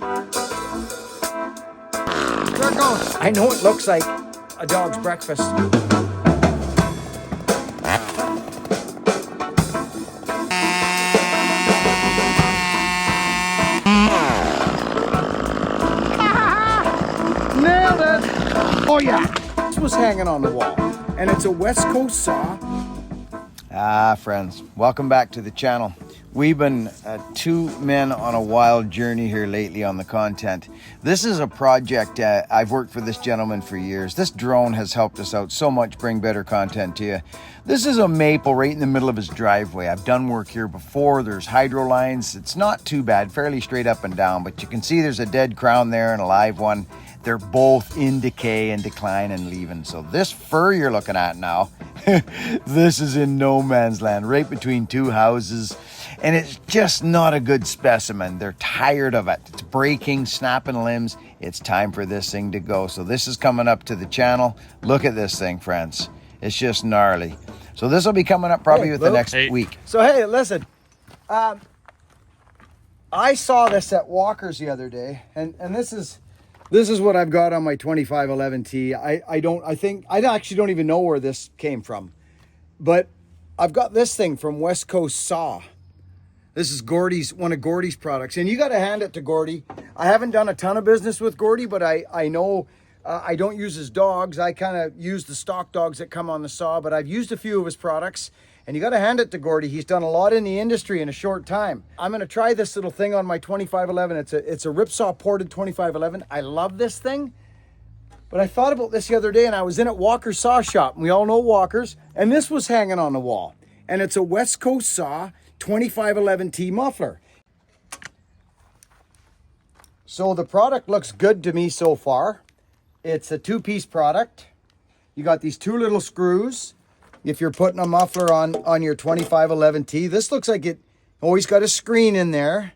There it goes. I know it looks like a dog's breakfast. Nailed it! Oh yeah! This was hanging on the wall, and it's a West Coast saw. Ah, friends, welcome back to the channel. We've been two men on a wild journey here lately on the content. This is a project, I've worked for this gentleman for years. This drone has helped us out so much, bring better content to you. This is a maple right in the middle of his driveway. I've done work here before. There's hydro lines. It's not too bad, fairly straight up and down, but you can see there's a dead crown there and a live one. They're both in decay and decline and leaving. So this fir you're looking at now, this is in no man's land, right between two houses. And it's just not a good specimen. They're tired of it. It's breaking, snapping limbs. It's time for this thing to go. So this is coming up to the channel. Look at this thing, friends. It's just gnarly. So this will be coming up probably within the next week. So hey, listen. I saw this at Walker's the other day, and this is what I've got on my 2511T. I actually don't even know where this came from, but I've got this thing from West Coast Saw. This is Gordy's, one of Gordy's products, and you got to hand it to Gordy. I haven't done a ton of business with Gordy, but I know I don't use his dogs. I kind of use the stock dogs that come on the saw, but I've used a few of his products, and you got to hand it to Gordy. He's done a lot in the industry in a short time. I'm going to try this little thing on my 2511. It's a Ripsaw ported 2511. I love this thing, but I thought about this the other day, and I was in at Walker's Saw Shop, and we all know Walker's, and this was hanging on the wall, and it's a West Coast Saw 2511T muffler. So the product looks good to me so far. It's a two-piece product. You got these two little screws. If you're putting a muffler on your 2511T, this looks like it always got a screen in there.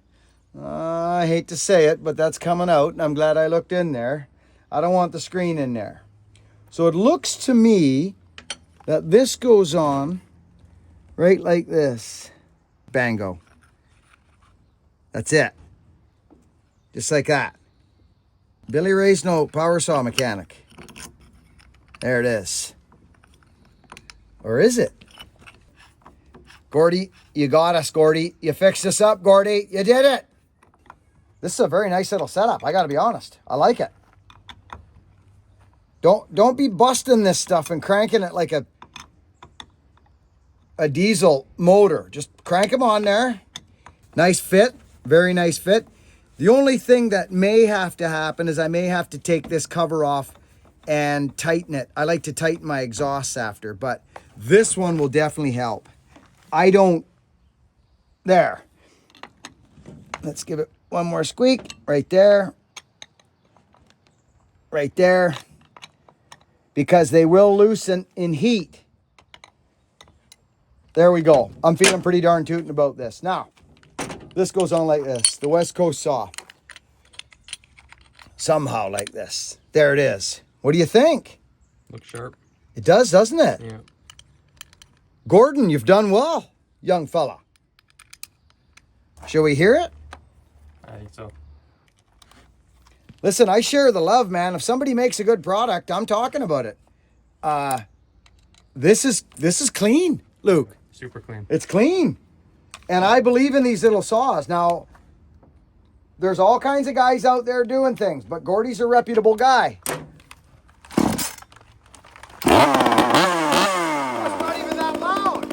I hate to say it, but that's coming out, and I'm glad I looked in there. I don't want the screen in there. So it looks to me that this goes on right like this. Bango. That's it. Just like that. Billy Ray's no power saw mechanic. There it is. Or is it? Gordy, you got us, Gordy. You fixed us up, Gordy. You did it. This is a very nice little setup. I got to be honest. I like it. Don't be busting this stuff and cranking it like a diesel motor. Just crank them on there. Nice fit. Very nice fit. The only thing that may have to happen is I may have to take this cover off and tighten it. I like to tighten my exhausts after, but this one will definitely help. There. Let's give it one more squeak. Right there. Right there. Because they will loosen in heat. There we go. I'm feeling pretty darn tootin' about this. Now, this goes on like this. The West Coast Saw. Somehow like this. There it is. What do you think? Looks sharp. It does, doesn't it? Yeah. Gordon, you've done well, young fella. Shall we hear it? I think so. Listen, I share the love, man. If somebody makes a good product, I'm talking about it. This is clean, Luke. Super clean. It's clean. And I believe in these little saws. Now, there's all kinds of guys out there doing things, but Gordy's a reputable guy. That's not even that loud.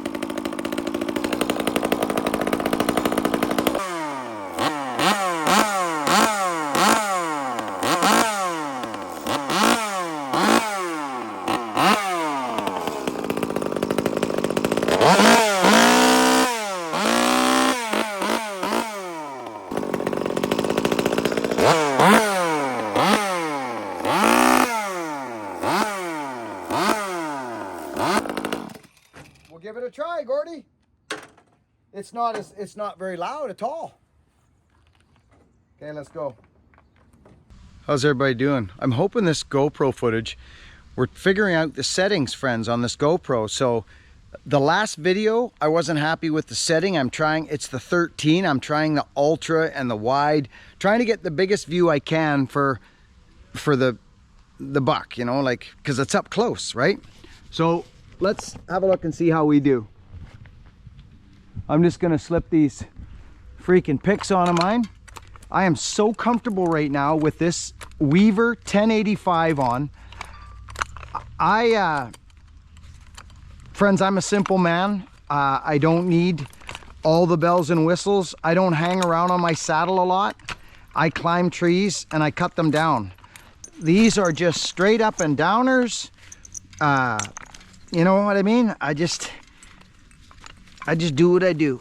Give it a try, Gordy. It's not very loud at all. Okay, let's go. How's everybody doing? I'm hoping this GoPro footage, we're figuring out the settings, friends, on this GoPro. So The last video, I wasn't happy with the setting. It's the 13. I'm trying the ultra and the wide, trying to get the biggest view I can for the buck, you know, like, because it's up close, right? So let's have a look and see how we do. I'm just gonna slip these freaking picks onto mine. I am so comfortable right now with this Weaver 1085 on. Friends, I'm a simple man. I don't need all the bells and whistles. I don't hang around on my saddle a lot. I climb trees and I cut them down. These are just straight up and downers. You know what I mean? I just do what I do.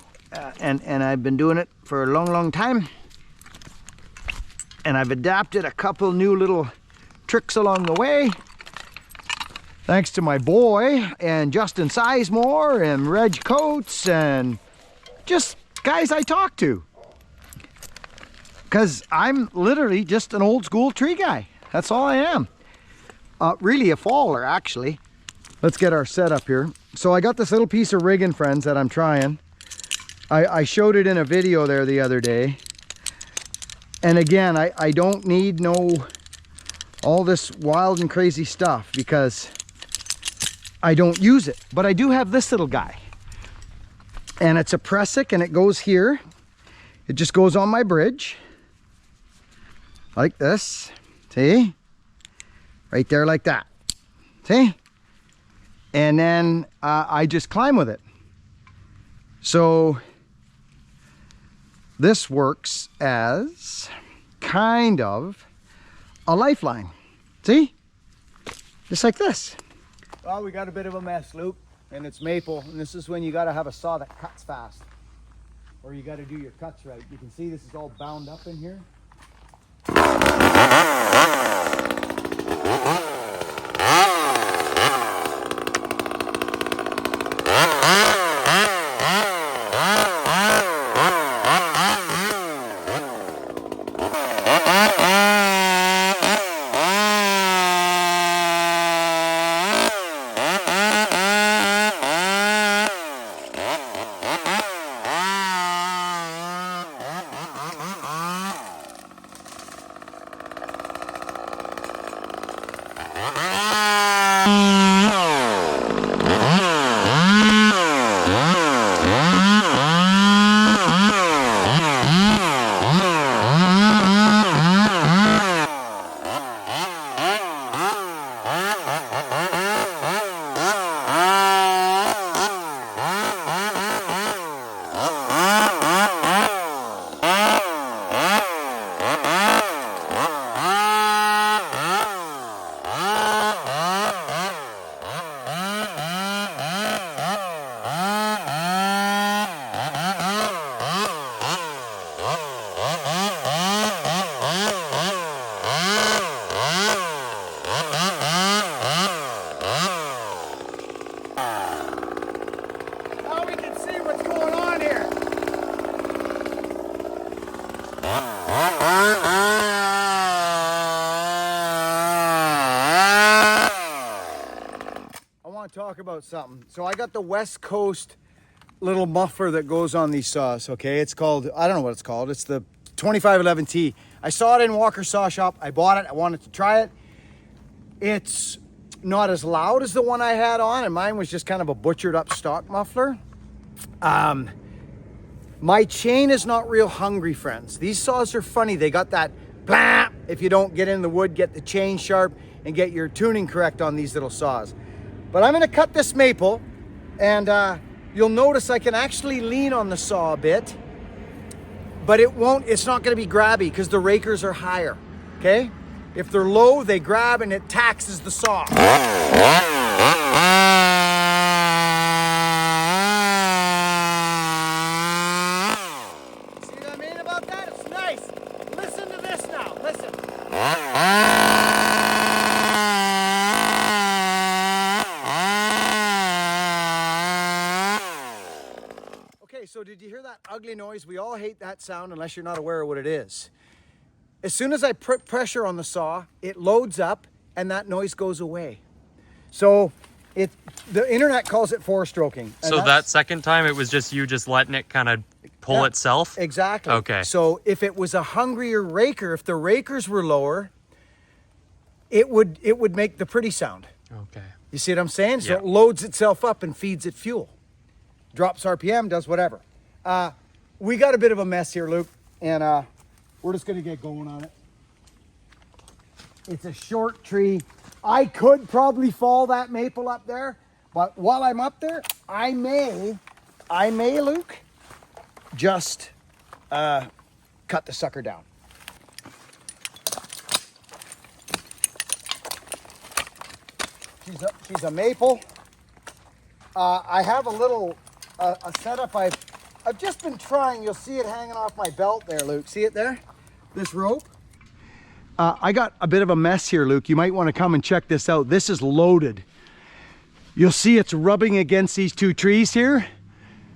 And I've been doing it for a long, long time. And I've adapted a couple new little tricks along the way. Thanks to my boy and Justin Sizemore and Reg Coates and just guys I talk to. Because I'm literally just an old school tree guy. That's all I am. Really a faller, actually. Let's get our setup here. So I got this little piece of rigging, friends, that I'm trying. I showed it in a video there the other day. And again, I don't need all this wild and crazy stuff because I don't use it. But I do have this little guy. And it's a pressic and it goes here. It just goes on my bridge. Like this. See? Right there like that. See? And then I just climb with it. So this works as kind of a lifeline. See? Just like this. Well, we got a bit of a mess, Luke, and it's maple. And this is when you got to have a saw that cuts fast. Or you got to do your cuts right. You can see this is all bound up in here. Talk about something. So I got the West Coast little muffler that goes on these saws, okay? It's called, I don't know what it's called. It's the 2511T. I saw it in Walker Saw Shop. I bought it. I wanted to try it. It's not as loud as the one I had on, and mine was just kind of a butchered up stock muffler. My chain is not real hungry, friends. These saws are funny. They got that blam. If you don't get in the wood, get the chain sharp and get your tuning correct on these little saws. But I'm gonna cut this maple, and you'll notice I can actually lean on the saw a bit, but it's not gonna be grabby because the rakers are higher, okay? If they're low, they grab and it taxes the saw. See what I mean about that? It's nice. Listen to this now, listen. So did you hear that ugly noise? We all hate that sound unless you're not aware of what it is. As soon as I put pressure on the saw, it loads up and that noise goes away. So The internet calls it four-stroking. So that second time, it was just you just letting it kind of pull itself? Exactly. Okay. So if it was a hungrier raker, if the rakers were lower, it would make the pretty sound. Okay. You see what I'm saying? So Yeah. it loads itself up and feeds it fuel. Drops RPM, does whatever. We got a bit of a mess here, Luke, and we're just gonna get going on it. It's a short tree. I could probably fall that maple up there, but while I'm up there, I may, Luke, just cut the sucker down. She's a maple. I have a little a setup I've just been trying. You'll see it hanging off my belt there, Luke. See it there? This rope. I got a bit of a mess here, Luke. You might want to come and check this out. This is loaded. You'll see it's rubbing against these two trees here.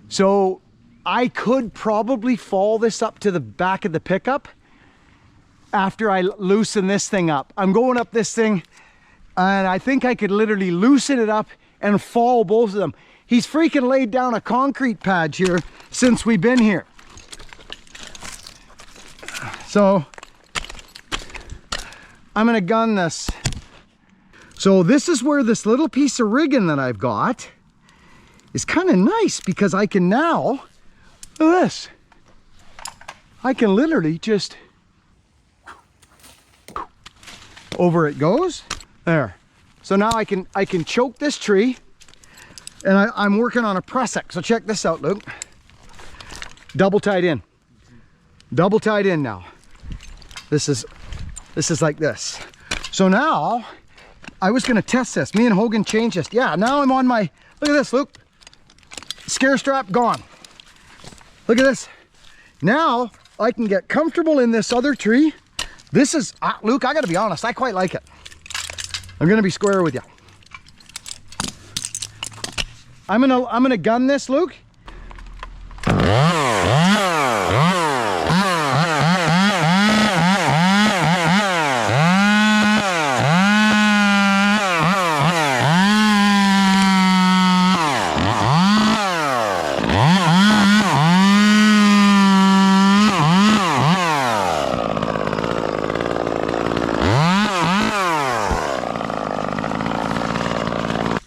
So I could probably fall this up to the back of the pickup after I loosen this thing up. I'm going up this thing and I think I could literally loosen it up and fall both of them. He's freaking laid down a concrete pad here since we've been here. So I'm gonna gun this. So this is where this little piece of rigging that I've got is kind of nice because I can now, look at this. I can literally just, over it goes, there. So now I can choke this tree and I'm working on a prusik. So check this out, Luke. Double tied in. Double tied in now. This is like this. So now, I was gonna test this. Me and Hogan changed this. Yeah, now I'm on my, look at this, Luke. Scare strap gone. Look at this. Now, I can get comfortable in this other tree. This is, Luke, I gotta be honest, I quite like it. I'm gonna be square with you. I'm gonna gun this, Luke.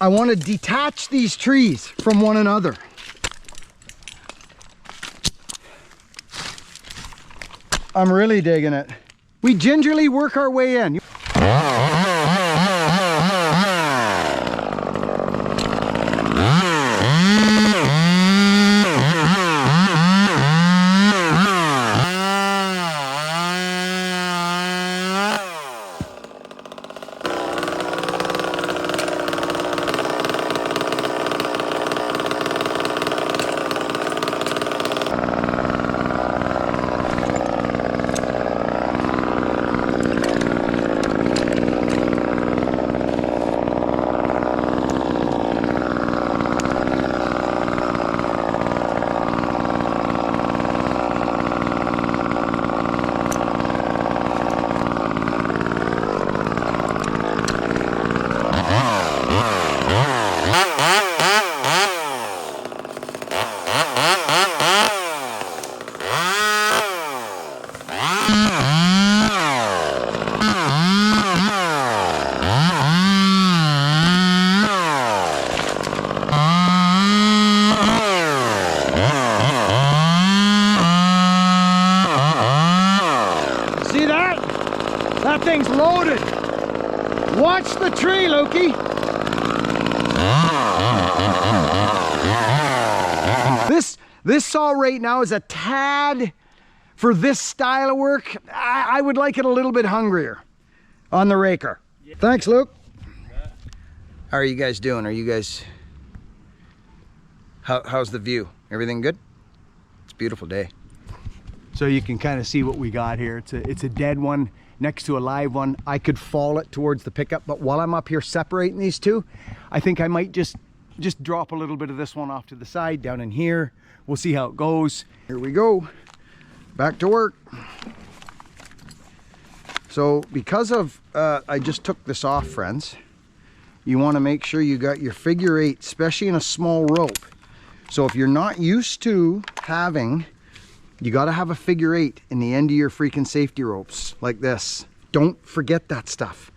I want to detach these trees from one another. I'm really digging it. We gingerly work our way in. See that? That thing's loaded. Watch the tree, Loki. This saw right now is a tad, for this style of work, I would like it a little bit hungrier on the raker. Yeah. Thanks, Luke. How are you guys doing? Are you guys, how's the view? Everything good? It's a beautiful day. So you can kind of see what we got here. It's a dead one next to a live one. I could fall it towards the pickup, but while I'm up here separating these two, I think I might just drop a little bit of this one off to the side down in here. We'll see how it goes. Here we go. Back to work. So because of, I just took this off, friends. you want to make sure you got your figure 8, especially in a small rope. So if you're not used to having, you got to have a figure 8 in the end of your freaking safety ropes like this. Don't forget that stuff.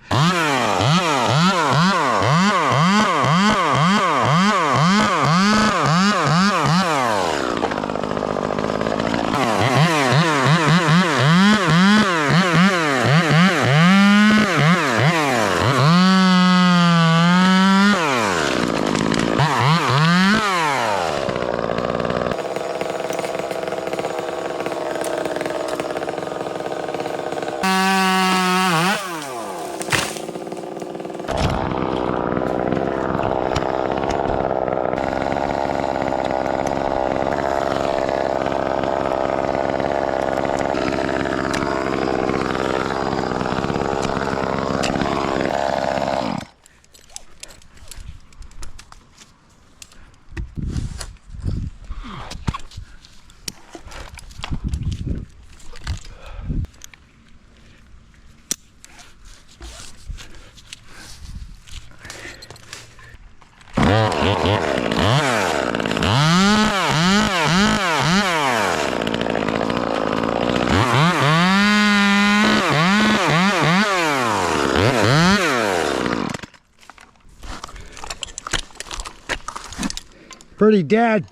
Pretty dead.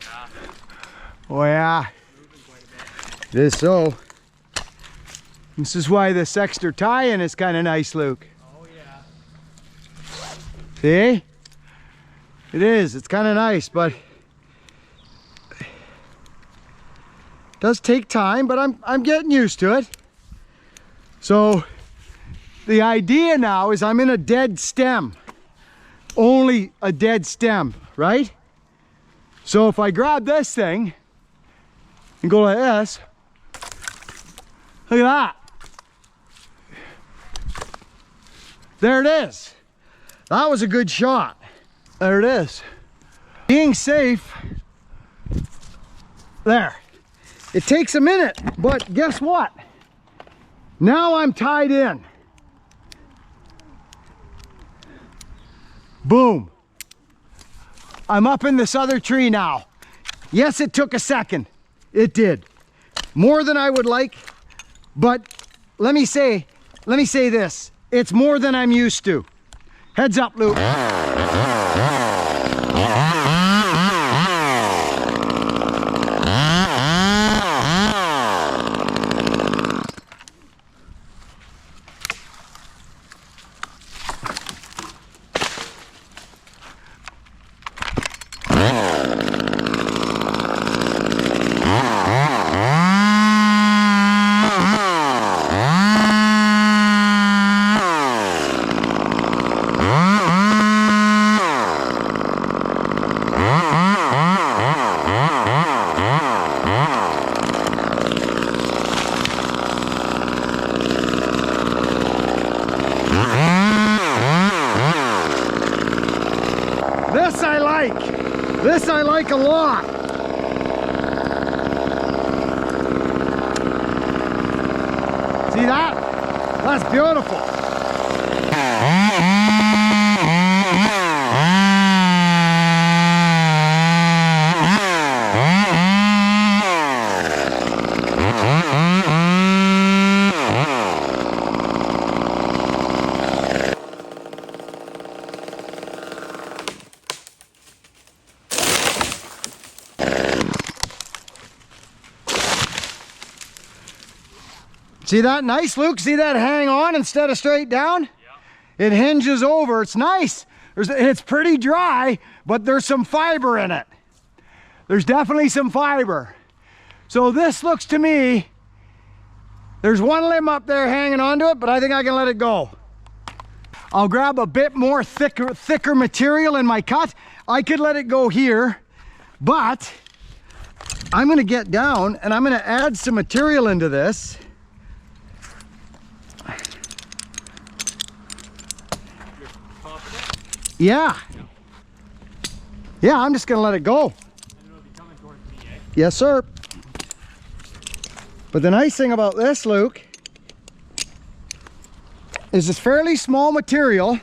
Yeah. Oh yeah. It is so. This is why this extra tie-in is kind of nice, Luke. Oh yeah. See? It is. It's kind of nice, but it does take time, but I'm getting used to it. So the idea now is I'm in a dead stem. Only a dead stem, right? So if I grab this thing and go like this, look at that. There it is. That was a good shot. There it is. Being safe. There. It takes a minute, but guess what? Now I'm tied in. Boom. I'm up in this other tree now. Yes, it took a second. It did. More than I would like, but let me say this. It's more than I'm used to. Heads up, Luke. This I like a lot. See that? That's beautiful. See that? Nice, Luke. See that hang on instead of straight down? Yeah. It hinges over. It's nice. It's pretty dry, but there's some fiber in it. There's definitely some fiber. So this looks to me, there's one limb up there hanging onto it, but I think I can let it go. I'll grab a bit more thicker material in my cut. I could let it go here, but I'm gonna get down and I'm gonna add some material into this. Yeah. Yeah, I'm just gonna let it go. Yes, sir. But the nice thing about this, Luke, is it's fairly small material.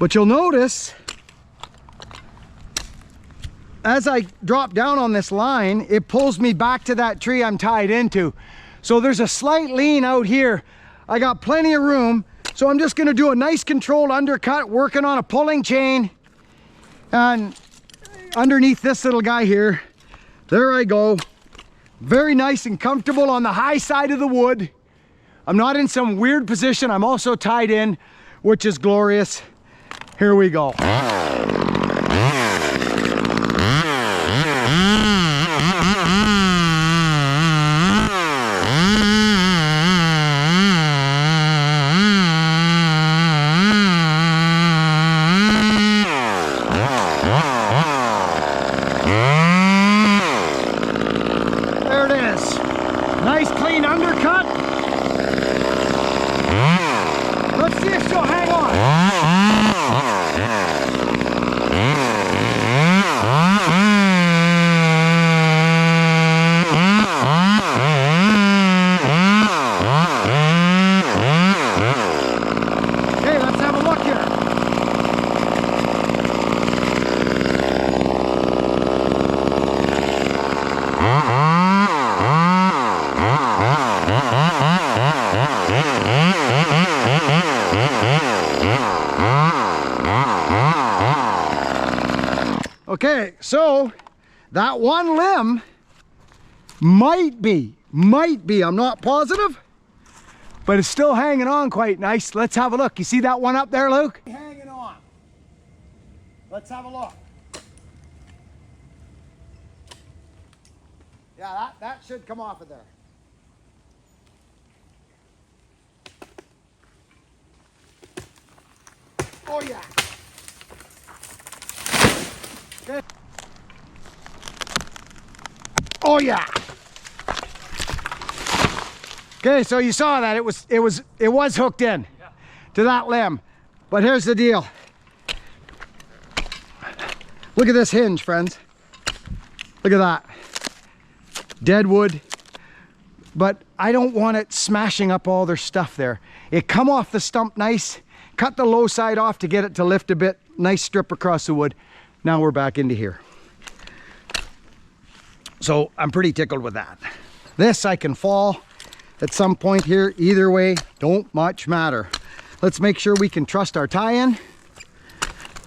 But you'll notice as I drop down on this line, it pulls me back to that tree I'm tied into. So there's a slight lean out here. I got plenty of room. So I'm just gonna do a nice controlled undercut, working on a pulling chain. And underneath this little guy here, there I go. Very nice and comfortable on the high side of the wood. I'm not in some weird position. I'm also tied in, which is glorious. Here we go. There it is. Nice clean undercut. Let's see if she'll hang on. Okay, let's have a look here. Okay, so that one limb might be, I'm not positive, but it's still hanging on quite nice. Let's have a look. You see that one up there, Luke? Hanging on. Let's have a look. Yeah, that should come off of there. Oh yeah. Okay. Oh yeah. Okay, so you saw that it was hooked in to that limb. But here's the deal. Look at this hinge, friends. Look at that. Dead wood. But I don't want it smashing up all their stuff there. It come off the stump nice. Cut the low side off to get it to lift a bit. Nice strip across the wood. Now we're back into here. So I'm pretty tickled with that. This I can fall at some point here. Either way, don't much matter. Let's make sure we can trust our tie-in.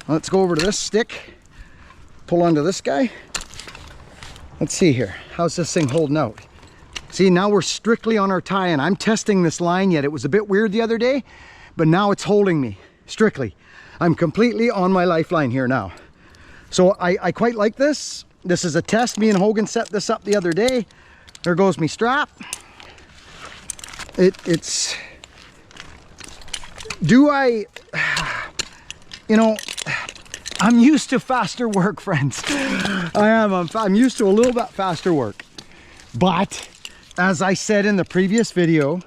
Let's go over to this stick. Pull onto this guy. Let's see here. How's this thing holding out? See, now we're strictly on our tie-in. I'm testing this line yet. It was a bit weird the other day, but now it's holding me strictly. I'm completely on my lifeline here now. So I quite like this. This is a test. Me and Hogan set this up the other day. There goes me strap. It's, do I, you know, I'm used to faster work, friends. I'm used to a little bit faster work. But as I said in the previous video,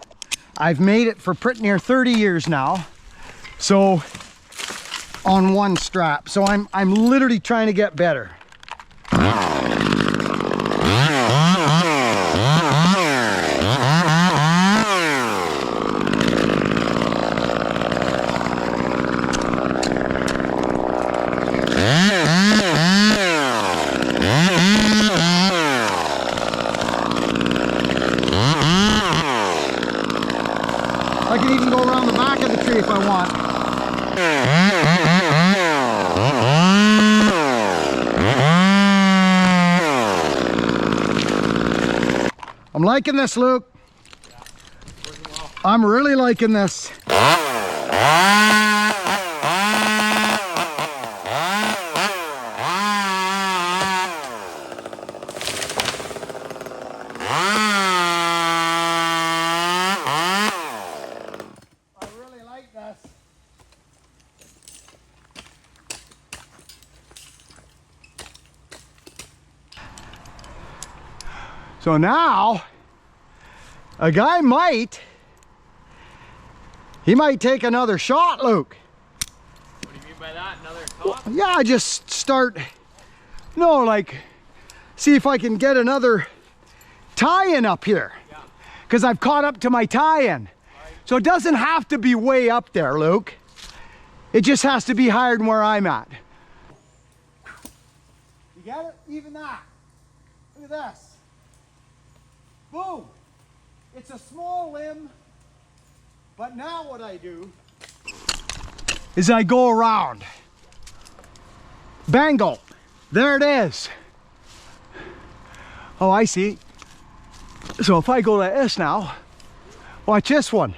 I've made it for pretty near 30 years now. So on one strap. So I'm literally trying to get better. I can even go around the back of the tree if I want. I'm liking this, Luke. I'm really liking this. So now, a guy might take another shot, Luke. What do you mean by that? Another top? Yeah, just start, no, like, see if I can get another tie-in up here. Yeah. Because I've caught up to my tie-in. Right. So it doesn't have to be way up there, Luke. It just has to be higher than where I'm at. You got it? Even that. Look at this. Boom. It's a small limb, but now what I do is I go around. Bango. There it is. Oh, I see. So if I go like this now, watch this one.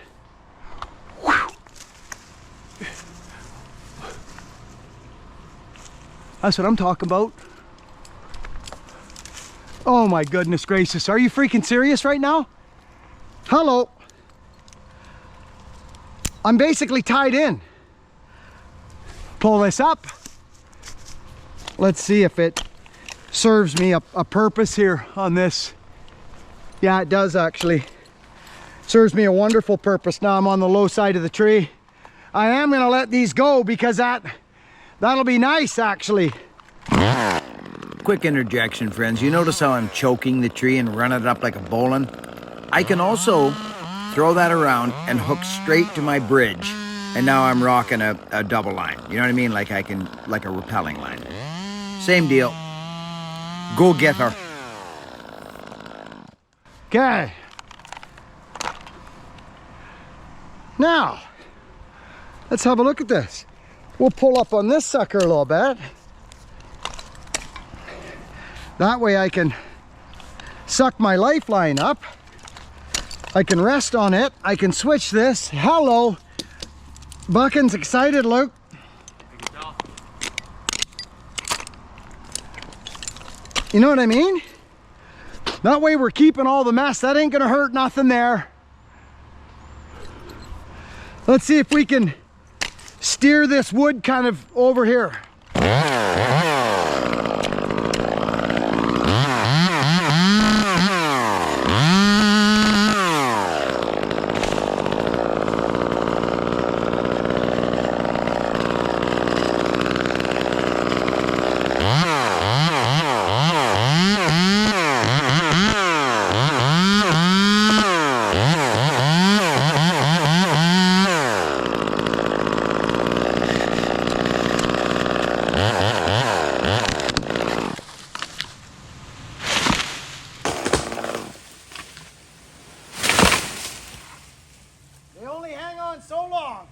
That's what I'm talking about. Oh my goodness gracious. Are you freaking serious right now? Hello. I'm basically tied in. Pull this up. Let's see if it serves me a purpose here on this. Yeah, it does actually. Serves me a wonderful purpose. Now I'm on the low side of the tree. I am gonna let these go because that'll be nice actually. Quick interjection, friends. You notice how I'm choking the tree and running it up like a bowline? I can also throw that around and hook straight to my bridge. And now I'm rocking a double line. You know what I mean? Like a rappelling line. Same deal. Go get her. Okay. Now, let's have a look at this. We'll pull up on this sucker a little bit. That way I can suck my lifeline up. I can rest on it. I can switch this. Hello. Buckin's excited, Luke. You know what I mean? That way we're keeping all the mess. That ain't gonna hurt nothing there. Let's see if we can steer this wood kind of over here. They only hang on so long.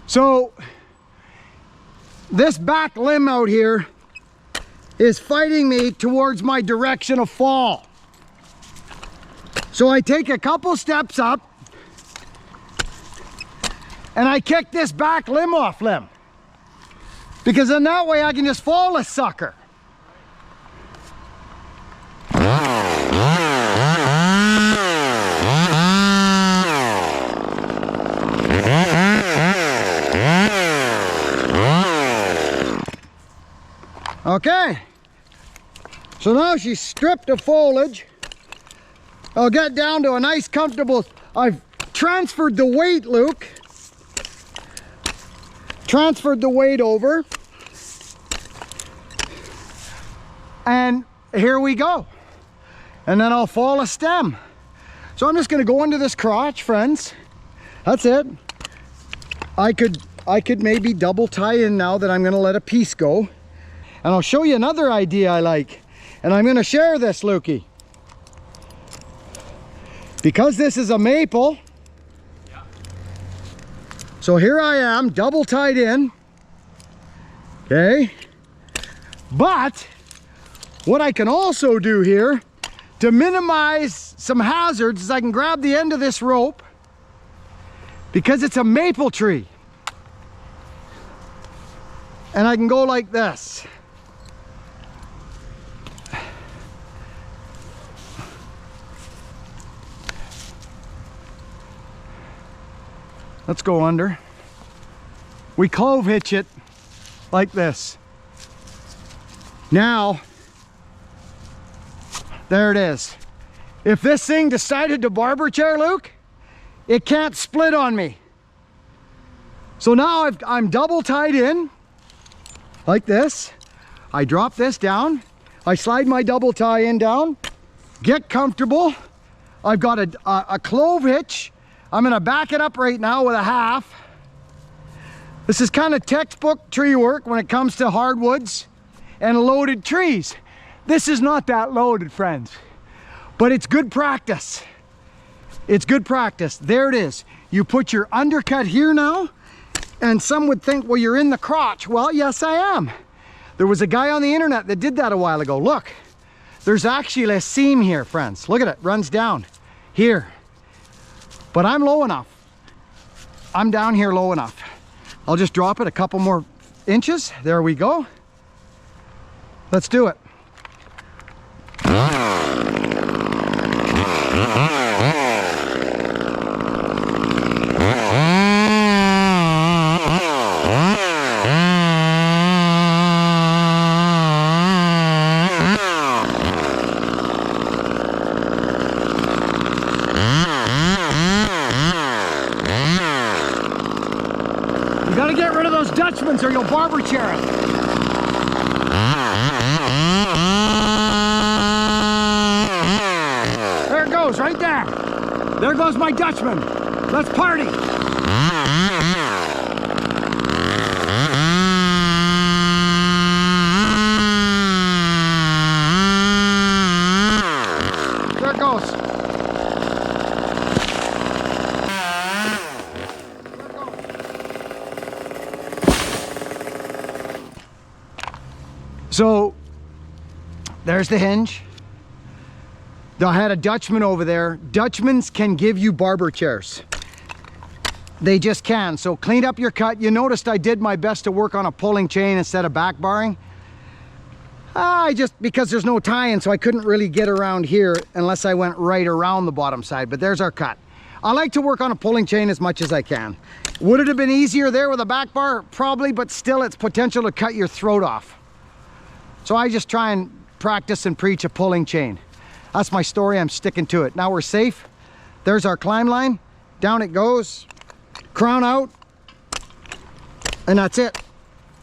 So this back limb out here is fighting me towards my direction of fall. So I take a couple steps up and I kick this back limb off limb. Because then that way I can just fall a sucker. Okay, so now she's stripped of foliage. I'll get down to a nice comfortable, I've transferred the weight, Luke. Transferred the weight over. And here we go. And then I'll fall a stem. So I'm just gonna go into this crotch, friends. That's it. I could maybe double tie in now that I'm gonna let a piece go. And I'll show you another idea I like. And I'm gonna share this, Lukey. because this is a maple. So here I am, double tied in. Okay. But what I can also do here to minimize some hazards is I can grab the end of this rope, because it's a maple tree, and I can go like this. Let's go under. We clove hitch it like this. Now, there it is. If this thing decided to barber chair, Luke, it can't split on me. So now I'm double tied in like this. I drop this down. I slide my double tie in down, get comfortable. I've got a clove hitch. I'm gonna back it up right now with a half. This is kind of textbook tree work when it comes to hardwoods and loaded trees. This is not that loaded, friends, but it's good practice. It's good practice. There it is. You put your undercut here now, and some would think, well, you're in the crotch. Well, yes, I am. There was a guy on the internet that did that a while ago. Look, there's actually a seam here, friends. Look at it, runs down here. But I'm low enough. I'm down here low enough. I'll just drop it a couple more inches. There we go. Let's do it. You gotta get rid of those Dutchmans or you'll barber chair it. There it goes, right there. There goes my Dutchman. Let's party. There it goes. So there's the hinge. I had a Dutchman over there. Dutchmans can give you barber chairs. They just can. So clean up your cut. You noticed I did my best to work on a pulling chain instead of back barring. Because there's no tie-in, so I couldn't really get around here unless I went right around the bottom side. But there's our cut. I like to work on a pulling chain as much as I can. Would it have been easier there with a back bar? Probably, but still it's potential to cut your throat off. So I just try and practice and preach a pulling chain. That's my story, I'm sticking to it. Now we're safe. There's our climb line. Down it goes. Crown out. And that's it.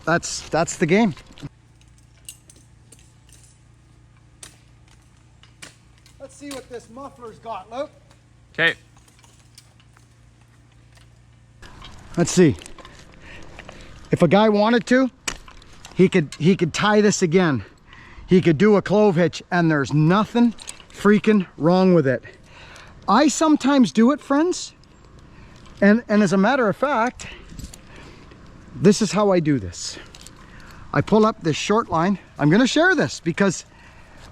That's the game. Let's see what this muffler's got, Luke. Okay. Let's see. If a guy wanted to, he could tie this again. He could do a clove hitch, and there's nothing freaking wrong with it. I sometimes do it, friends. And as a matter of fact, this is how I do this. I pull up this short line. I'm gonna share this because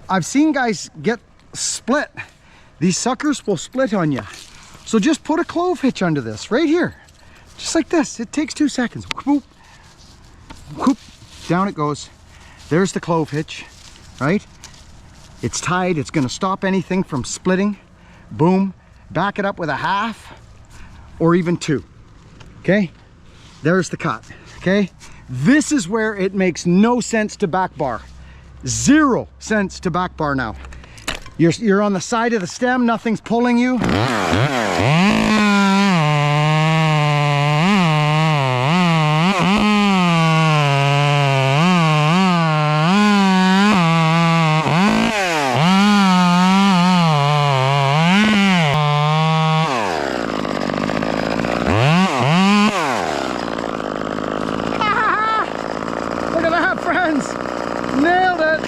I've seen guys get split. These suckers will split on you. So just put a clove hitch under this right here. Just like this. It takes 2 seconds. Whoop, whoop, down it goes. There's the clove hitch, right? It's tied. It's gonna stop anything from splitting. Boom. Back it up with a half or even 2. Okay? There's the cut. Okay? This is where it makes no sense to back bar. 0 sense to back bar now. You're on the side of the stem, nothing's pulling you. Look at that, friends. Nailed it.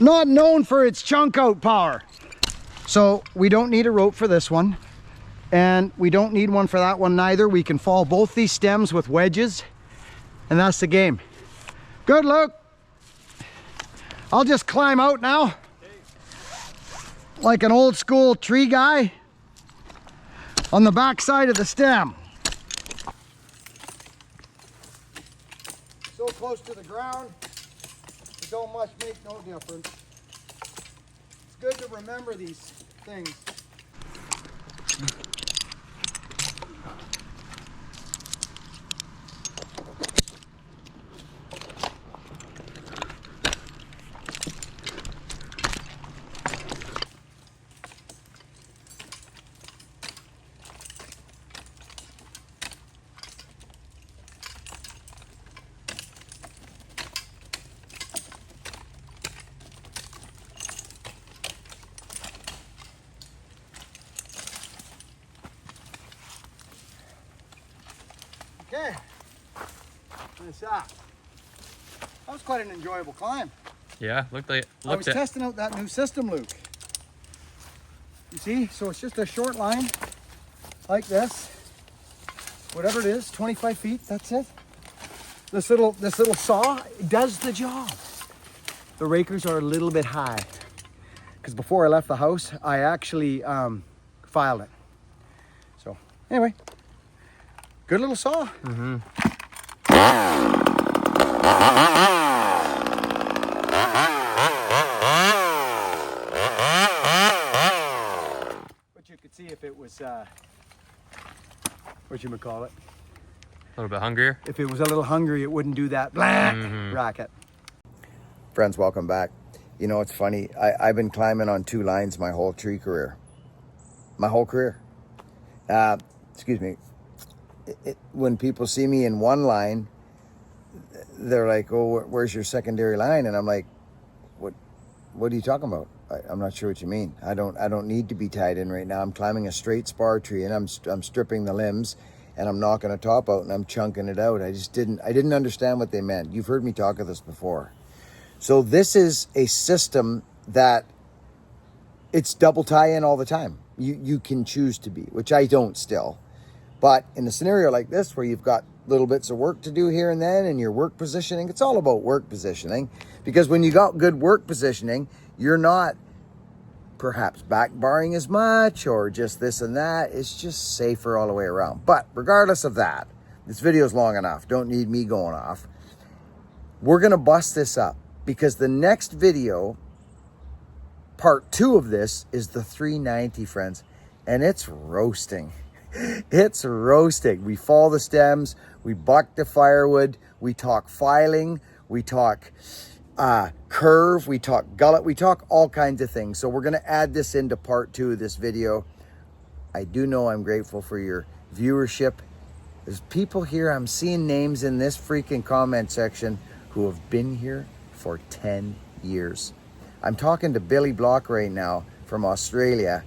not known for its chunk out power. So we don't need a rope for this one, and we don't need one for that one neither. We can fall both these stems with wedges, and that's the game. Good, Luke. I'll just climb out now like an old school tree guy on the back side of the stem. So close to the ground, it don't much make no difference. It's good to remember these things. Okay, finish that. That was quite an enjoyable climb. Yeah, I was looked testing out that new system, Luke. You see, so it's just a short line like this. Whatever it is, 25 feet, that's it. This little saw does the job. The rakers are a little bit high because before I left the house, I actually filed it. So anyway, good little saw. Mm-hmm. But you could see if it was, whatchamacallit, A little bit hungrier. if it was a little hungry, it wouldn't do that black racket. Friends, welcome back. You know, it's funny. I've been climbing on two lines my whole tree career. My whole career. Excuse me. When people see me in one line, they're like, oh, where's your secondary line? And I'm like, what are you talking about? I'm not sure what you mean. I don't need to be tied in right now. I'm climbing a straight spar tree and I'm stripping the limbs and I'm knocking a top out and I'm chunking it out. I didn't understand what they meant. You've heard me talk of this before. So this is a system that it's double tie in all the time. You can choose to be, which I don't still. But in a scenario like this, where you've got little bits of work to do here and then, and your work positioning, it's all about work positioning. Because when you got good work positioning, you're not perhaps back barring as much or just this and that. It's just safer all the way around. But regardless of that, this video is long enough. Don't need me going off. We're going to bust this up because the next video, part 2 of this, is the 390, friends. And it's roasting. It's roasting. We fall the stems, we buck the firewood, we talk filing, we talk curve, we talk gullet, we talk all kinds of things. So we're going to add this into part 2 of this video. I do know I'm grateful for your viewership. There's people here, I'm seeing names in this freaking comment section who have been here for 10 years. I'm talking to Billy Block right now from Australia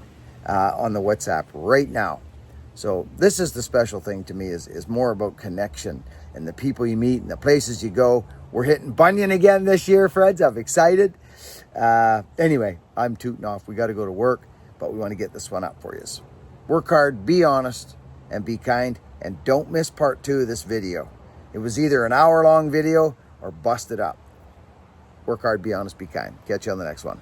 on the WhatsApp right now. So this is the special thing to me, is more about connection and the people you meet and the places you go. We're hitting Bunyan again this year, friends. I'm excited. Anyway, I'm tooting off. We got to go to work, but we want to get this one up for you. Work hard, be honest, and be kind. And don't miss part 2 of this video. It was either an hour-long video or bust it up. Work hard, be honest, be kind. Catch you on the next one.